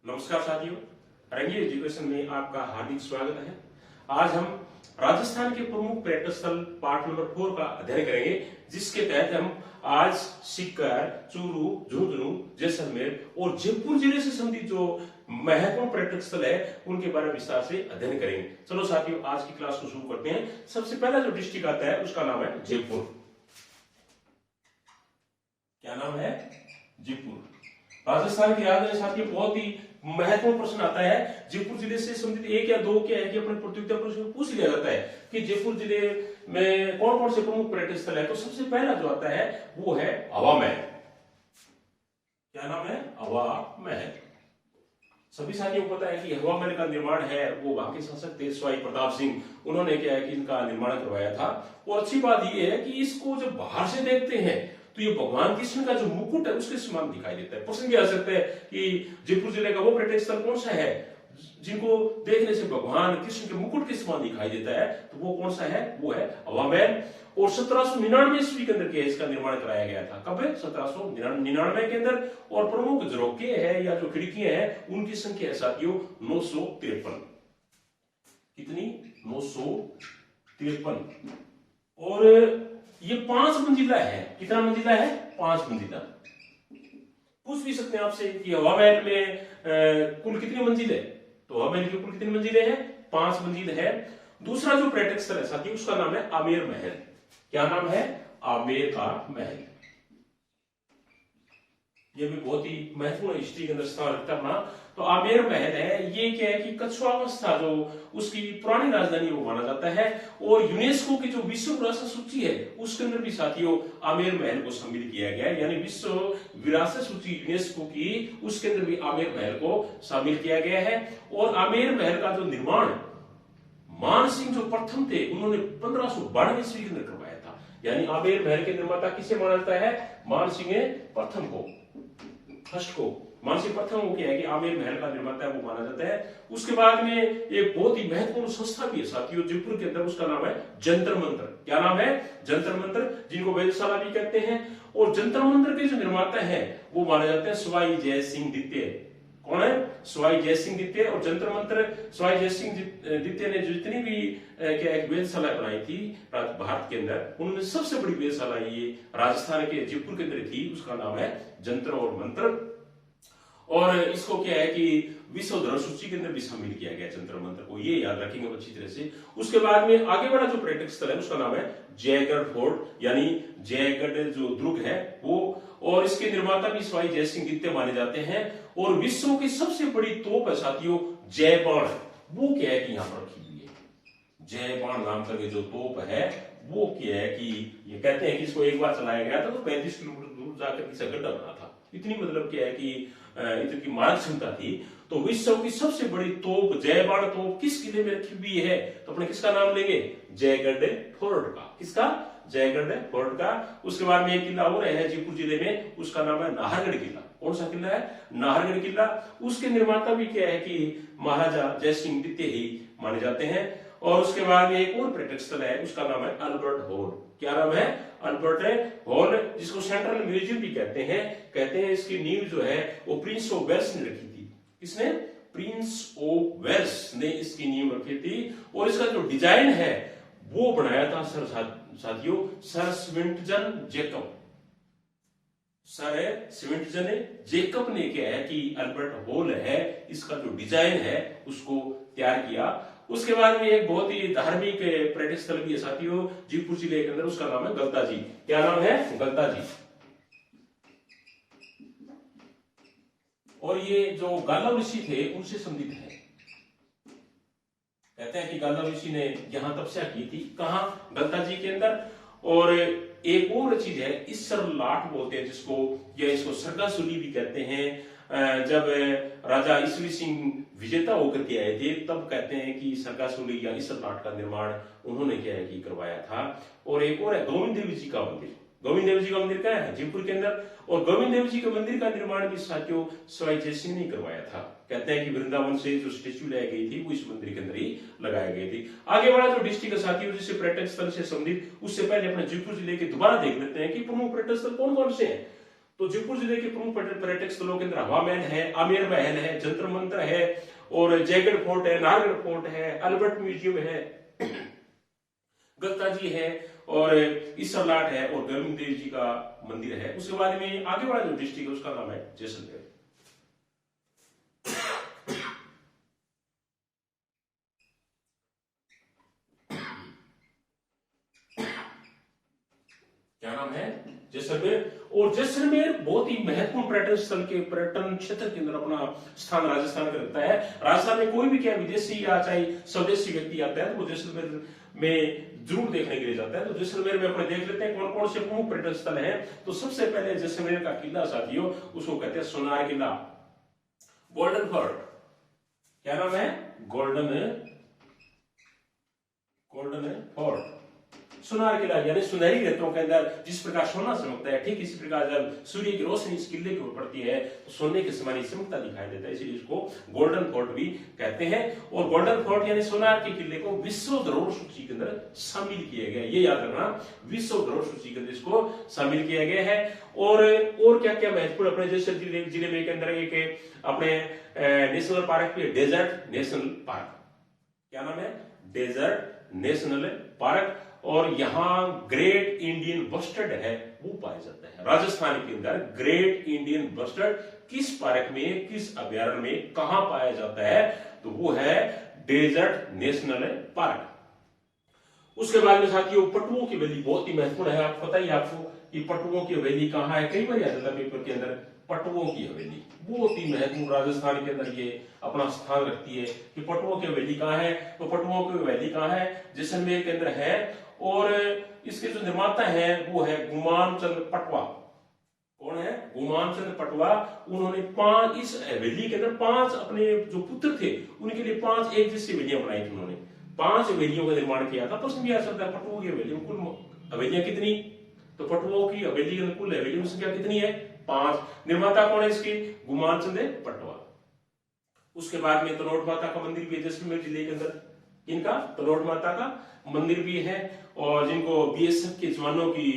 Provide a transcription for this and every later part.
नमस्कार साथियों, रंगी एजुकेशन में आपका हार्दिक स्वागत है। आज हम राजस्थान के प्रमुख पर्यटन स्थल पार्ट नंबर 4 का अध्ययन करेंगे, जिसके तहत हम आज सीकर, चूरू, झुंझुनू, जैसलमेर और जयपुर जिले से संबंधित जो महत्वपूर्ण पर्यटक स्थल है उनके बारे में विस्तार से अध्ययन करेंगे। चलो साथियों, आज की क्लास को शुरू करते हैं। सबसे पहला जो डिस्ट्रिक्ट आता है उसका नाम है जयपुर। क्या नाम है? जयपुर। राजस्थान की राजधानी साथियों, बहुत ही महत्वपूर्ण प्रश्न आता है। जयपुर जिले से संबंधित एक या दो क्या है कि अपने प्रतियोगिता प्रश्न पूछ लिया जाता है कि जयपुर जिले में कौन कौन से प्रमुख पर्यटन स्थल है। तो सबसे पहला जो आता है वो है हवा महल। क्या नाम है? हवा महल। सभी साथियों को पता है कि हवा महल का निर्माण है वो वहां के शासक थे सवाई प्रताप सिंह, उन्होंने क्या है कि इनका निर्माण करवाया था। और अच्छी बात यह है कि इसको जब बाहर से देखते हैं तो ये भगवान कृष्ण का जो मुकुट है उसके समान दिखाई देता है। प्रश्न भी आ सकता है कि जयपुर जिले का वो पर्यटक स्थल कौन सा है जिनको देखने से भगवान कृष्ण के मुकुट के समान दिखाई देता है, तो वो कौन सा है? वो है हवा महल। और 1799 ईस्वी के अंदर इसका निर्माण कराया गया था। कब है? 1799 के अंदर। और प्रमुख झरोखे है या जो खिड़कियां हैं उनकी संख्या है साथियों 953। कितनी? 953। और ये 5 मंजिला है। कितना मंजिला है? 5 मंजिला। पूछ भी सकते हैं आपसे कि हवा महल में कुल कितनी मंजिल है? तो हवा महल की कुल कितनी मंजिलें हैं? 5 मंजिल है। दूसरा जो पर्यटक स्थल है साथियों उसका नाम है आमेर महल। क्या नाम है? आमेर का महल। ये भी बहुत ही महत्वपूर्ण हिस्ट्री के अंदर स्थान रखता अपना। तो आमेर महल है, ये क्या है कि कछवावस्था जो उसकी पुरानी राजधानी वो माना जाता है। और यूनेस्को की जो विश्व विरासत सूची है उसके अंदर भी साथियों आमेर महल को शामिल किया गया है। यानी विश्व विरासत सूची यूनेस्को की, उसके अंदर भी आमेर महल को शामिल किया गया है। और आमेर महल का जो निर्माण मान सिंह जो प्रथम थे उन्होंने 1592 ईस्वी के अंदर करवाया था। यानी आमेर महल के निर्माता किसे माना जाता है? मान सिंह प्रथम को, फर्स्ट को। मान सिंह प्रथम को क्या है कि आमेर महल का निर्माता है वो माना जाता है। उसके बाद में एक बहुत ही महत्वपूर्ण संस्था भी है साथियों जयपुर के अंदर, उसका नाम है जंतर मंतर। क्या नाम है? जंतर मंतर, जिनको वेधशाला भी कहते हैं। और जंतर मंतर के जो निर्माता है वो माने जाते हैं सवाई जय सिंह द्वितीय। कौन है? सवाई जय सिंह द्वितीय। और जंतर मंतर सवाई जय सिंह द्वितीय ने जितनी भी क्या एक वेधशाला बनाई थी भारत के अंदर, उनमें सबसे बड़ी वेधशाला ये राजस्थान के जयपुर के अंदर थी, उसका नाम है जंतर और मंत्र। और इसको क्या है कि विश्व धरोहर सूची के अंदर भी शामिल किया गया जंतर मंतर को, ये याद रखेंगे अच्छी तरह से। उसके बाद में आगे बढ़ा जो पर्यटक स्थल है उसका नाम है जयगढ़ फोर्ट, यानी जयगढ़ जो दुर्ग है वो। और इसके निर्माता भी सवाई जय सिंह द्वितीय माने जाते हैं। और विश्व की सबसे बड़ी तोप है साथियों जयबाण, वो क्या है कि यहाँ पर रखी हुई है। जयबाण नाम का जो तोप है वो क्या है कि ये कहते हैं कि इसको एक बार चलाया गया था तो 35 किलोमीटर दूर जाकर इसे गड्ढा बना था। इतनी मतलब क्या है कि इतनी मारक क्षमता थी। तो विश्व की सबसे बड़ी तोप जयबाण तोप किस किले में रखी हुई है? तो अपने किसका नाम लेंगे? जयगढ़ फोर्ट का। किसका? जयगढ़ फोर्ट का। उसके बाद में एक किला और है जयपुर जिले में, उसका नाम है नाहरगढ़ किला। कौन सा किला है? नाहरगढ़ किला। उसके निर्माता भी क्या है कि महाराजा जय सिंह द्वितीय ही माने जाते हैं। और उसके बाद में एक और पर्यटक स्थल है, उसका नाम है अल्बर्ट हॉल। क्या नाम है? अल्बर्ट हॉल, जिसको सेंट्रल म्यूजियम भी कहते हैं। कहते हैं इसकी नींव जो है वो प्रिंस ऑफ वेल्स ने रखी थी। किसने? प्रिंस ऑफ वेल्स ने इसकी नींव रखी थी। और इसका जो डिजाइन है वो बनाया था साथियों सर स्विंटजन जेकब। सर स्विंटजन जेकब ने क्या है कि अल्बर्ट हॉल है इसका जो डिजाइन है उसको तैयार किया। उसके बाद में एक बहुत ही धार्मिक पर्यटक स्थल भी है साथियों जयपुर जिले के अंदर, उसका नाम है गलता जी। क्या नाम है? गलता जी। और ये जो गालव ऋषि थे उनसे संबंधित है। कहते हैं कि गालव ऋषि ने यहां तपस्या की थी। कहां? गलता जी के अंदर। और एक और चीज है ईश्वर लाट बोलते हैं जिसको, या इसको सरगासुली भी कहते हैं। जब राजा ईश्वरी सिंह विजेता होकर के आए थे तब कहते हैं कि सरगासुली या ईश्वर लाट का निर्माण उन्होंने क्या है कि करवाया था। और एक और है गोविंद देव जी का मंदिर। गोविंद देव जी का मंदिर क्या है? जयपुर के अंदर। और गोविंद देव जी के मंदिर का निर्माण भी साथियों सवाई जय सिंह ने करवाया था। कहते हैं कि वृंदावन से जो स्टेच्यू लाई गई थी वो इस मंदिर के अंदर ही लगाई गई थी। आगे बढ़ा जो डिस्ट्रिक्ट साथियों जिससे पर्यटक स्थल से संबंधित, उससे पहले अपने जयपुर जिले के दोबारा देख लेते हैं कि प्रमुख पर्यटक स्थल कौन कौन से हैं। तो जयपुर जिले के प्रमुख पर्यटक स्थलों के अंदर हवा महल है, आमेर महल है, जंतर मंतर है, और जयगढ़ फोर्ट है, नाहरगढ़ फोर्ट है, अल्बर्ट म्यूजियम है, गत्ता जी है, और ईसरलाट है, और गर्मी देव जी का मंदिर है। उसके बाद में आगे वाला जो डिस्ट्रिक्ट है उसका नाम है जैसलमेर। क्या नाम है? जैसलमेर। और जैसलमेर बहुत ही महत्वपूर्ण पर्यटन स्थल के पर्यटन क्षेत्र के अंदर अपना स्थान राजस्थान का रखता है। राजस्थान में कोई भी क्या विदेशी या चाहे स्वदेशी व्यक्ति आता है तो वो जैसलमेर में जरूर देखने के लिए जाता है। तो जैसलमेर में अपने देख लेते हैं कौन कौन से प्रमुख पर्यटन स्थल हैं। तो सबसे पहले जैसलमेर का किला साथियों, उसको कहते हैं सोनार किला, गोल्डन फोर्ट। क्या नाम है? गोल्डन फोर्ट, सुनार किला, यानी सुनहरी रेतों के अंदर जिस प्रकार सोना चमकता है, ठीक इसी प्रकार जब सूर्य की रोशनी इस किले के ऊपर पड़ती है तो सोने के समान चमकता दिखाई देता है, इसलिए इसको गोल्डन फोर्ट भी कहते हैं। और गोल्डन फोर्ट यानी सोनार के किले को विश्व धरोहर सूची के अंदर शामिल किया गया है। ये याद रखना, विश्व धरोहर सूची के अंदर इसको शामिल किया गया है। और क्या क्या महत्वपूर्ण अपने जैसे जिले में के अंदर एक अपने नेशनल पार्क भी है, डेजर्ट नेशनल पार्क। क्या नाम है? Desert national park. और यहां ग्रेट इंडियन बस्टर्ड है वो पाया जाता है। राजस्थान के अंदर ग्रेट इंडियन बस्टर्ड किस पार्क में, किस अभ्यारण्य में, कहां पाया जाता है? तो वो है डेजर्ट नेशनल पार्क। उसके बाद में साथियों पटुओं की वैली बहुत ही महत्वपूर्ण है। आपको पता ही आपको कि पटुओं की वैली कहां है, कई बार आ जाता है पेपर के अंदर। पटुओं की हवेली बहुत ही महत्वपूर्ण राजस्थान के अंदर ये अपना स्थान रखती है कि पटुओं की हवेली कहां है। तो पटुओं की हवेली कहां है? जैसलमेर के अंदर है। और इसके जो निर्माता हैं वो है गुमान चंद पटवा। कौन है? गुमान चंद पटवा। उन्होंने इस हवेली के अंदर 5 अपने जो पुत्र थे उनके लिए 5 एक जैसी हवेलियां बनाई थी। उन्होंने 5 हवेलियों का निर्माण किया था। प्रश्न भी आ सकता है पटुओं की हवेलियों कुल हवेलियां कितनी? तो पटुओं की हवेली की कुल हवेलियों की संख्या कितनी है? 5। निर्माता कौन है इसकी? गुमान चंद पटवा। उसके बाद में तनोट माता का मंदिर भी है जैसलमेर जिले के अंदर। इनका तनोट माता का मंदिर भी है, और जिनको बीएसएफ के जवानों की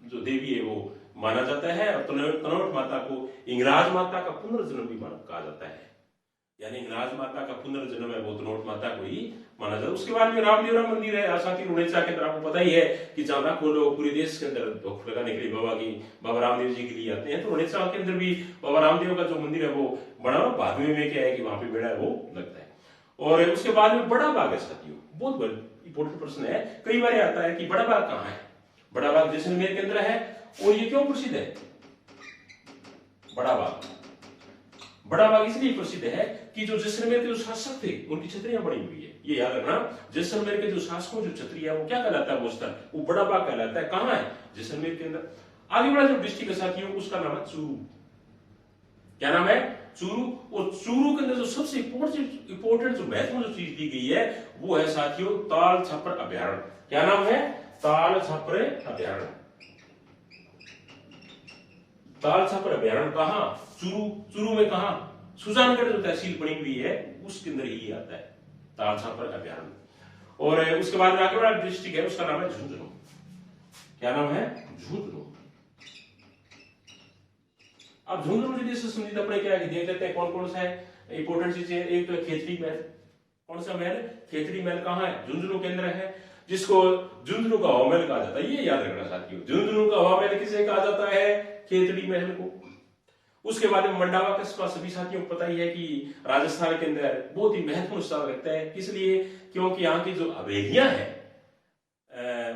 जो देवी है वो माना जाता है। और तनोट माता को इंगराज माता का पुनर्जन्म भी कहा जाता है, यानी इंगराज माता का पुनर्जन्म है वो तनोट माता को ही माना जाता है। उसके बाद में रामदेवरा मंदिर है साथी उड़ीसा के अंदर। आपको पता ही है कि जाना को लोग पूरे देश के अंदर भोग लगाने के लिए बाबा रामदेव जी के लिए आते हैं। तो उड़ीसा के अंदर भी बाबा रामदेव का जो मंदिर है वो बड़ा भादवे में क्या है कि वहां पे बेड़ा है वो लगता है। और उसके बाद में बड़ा बाग है साथियों, बहुत बड़ा इंपॉर्टेंट प्रश्न है, कई बार आता है कि बड़ा बाग कहां है? बड़ा बाग जैसलमेर के अंदर है। और ये क्यों प्रसिद्ध है बड़ा बाग? इसलिए प्रसिद्ध है कि जो जैसलमेर के जो शासक थे उनकी छतरियां बनी हुई है। ये याद रखना, जैसलमेर के जो शासकों जो छतरी है वो क्या कहलाता है? वो स्थल वो बड़ा बाग कहलाता है। कहां है? जैसलमेर के अंदर। आगे वाला जो डिस्ट्रिक्ट है साथियों उसका नाम है चूरू। क्या नाम है? चूरू। और चूरू के अंदर जो सबसे इंपोर्टेंट जो महत्वपूर्ण जो चीज दी गई है वो है साथियों ताल छापर अभ्यारण्य। क्या नाम है? ताल छापर अभ्यारण्य। ताल छापर अभ्यारण्य कहां? चूरू में कहां? सुजानगढ़ जो तहसील बनी हुई है उसके अंदर ही आता है ताल छापर अभ्यारण्य। और उसके बाद आगे वाला डिस्ट्रिक्ट है उसका नाम है झुंझुनू। क्या नाम है? झुंझुनू। अब झुंझुनू जिले से संबंधित अपने क्या है देख लेते हैं कौन कौन सा है इंपोर्टेंट चीजें। एक तो खेतड़ी महल। कौन सा महल? खेतड़ी महल कहां है? झुंझुनू के अंदर है, जिसको झुंझुनू का हवा महल कहा जाता है। ये याद रखना साथियों, झुंझुनू का हवा महल किसे कहा जाता है? खेतड़ी महल को। उसके बाद में मंडावा कस्बा सभी साथियों को पता ही है कि राजस्थान के अंदर बहुत ही महत्वपूर्ण स्थान रखता है। किस लिए? क्योंकि यहाँ की जो हवेलियां हैं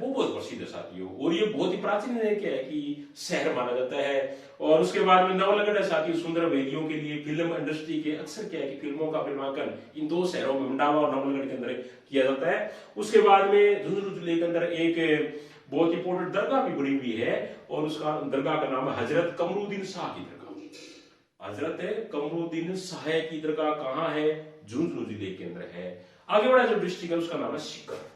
वो बहुत प्रसिद्ध है साथियों। और ये बहुत ही प्राचीन क्या है कि शहर माना जाता है। और उसके बाद में नवलगढ़ है साथियों, सुंदर हवेलियों के लिए फिल्म इंडस्ट्री के अक्सर क्या है कि फिल्मों का फिल्मांकन इन 2 शहरों में मंडावा और नवलगढ़ के अंदर किया जाता है। उसके बाद में झुंझुनू जिले के अंदर एक बहुत इंपोर्टेंट दरगाह भी बनी हुई है, और उसका दरगाह का नाम है हजरत कमरुद्दीन शाह की दरगाह। हजरत कमरुद्दीन शाह की दरगाह कहां है? झुंझुनू जिले के अंदर है। आगे वाला जो डिस्ट्रिक्ट है उसका नाम है सीकर।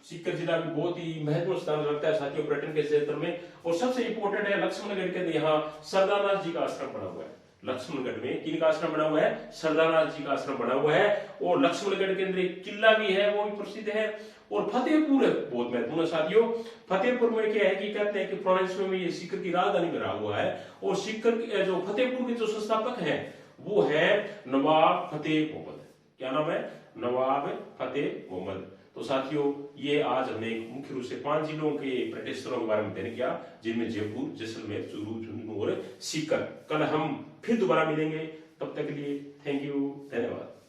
सीकर जिला भी बहुत ही महत्वपूर्ण स्थान रखता है साथियों पर्यटन के क्षेत्र में। और सबसे इंपोर्टेंट है लक्ष्मणगढ़ के अंदर यहाँ सरदारनाथ जी का आश्रम बना हुआ है। लक्ष्मणगढ़ में किन का आश्रम बना हुआ है? सरदारनाथ जी का आश्रम बना हुआ है। और लक्ष्मणगढ़ के अंदर एक किला भी है, वो भी प्रसिद्ध है। और फतेहपुर बहुत महत्वपूर्ण साथियों, फतेहपुर में क्या है कि कहते हैं कि पुराने समय में ये सीकर की राजधानी बना हुआ है। और सीकर जो फतेहपुर के जो संस्थापक हैं वो है नवाब फतेह मोहम्मद। क्या नाम है? नवाब फतेह मोहम्मद। तो साथियों, ये आज हमने मुख्य रूप से 5 जिलों के पर्यटन स्थलों के बारे में अध्ययन किया, जिनमें जयपुर, जैसलमेर, चूरू, झुंझुनू और सीकर। कल हम फिर दोबारा मिलेंगे, तब तक के लिए थैंक यू, धन्यवाद।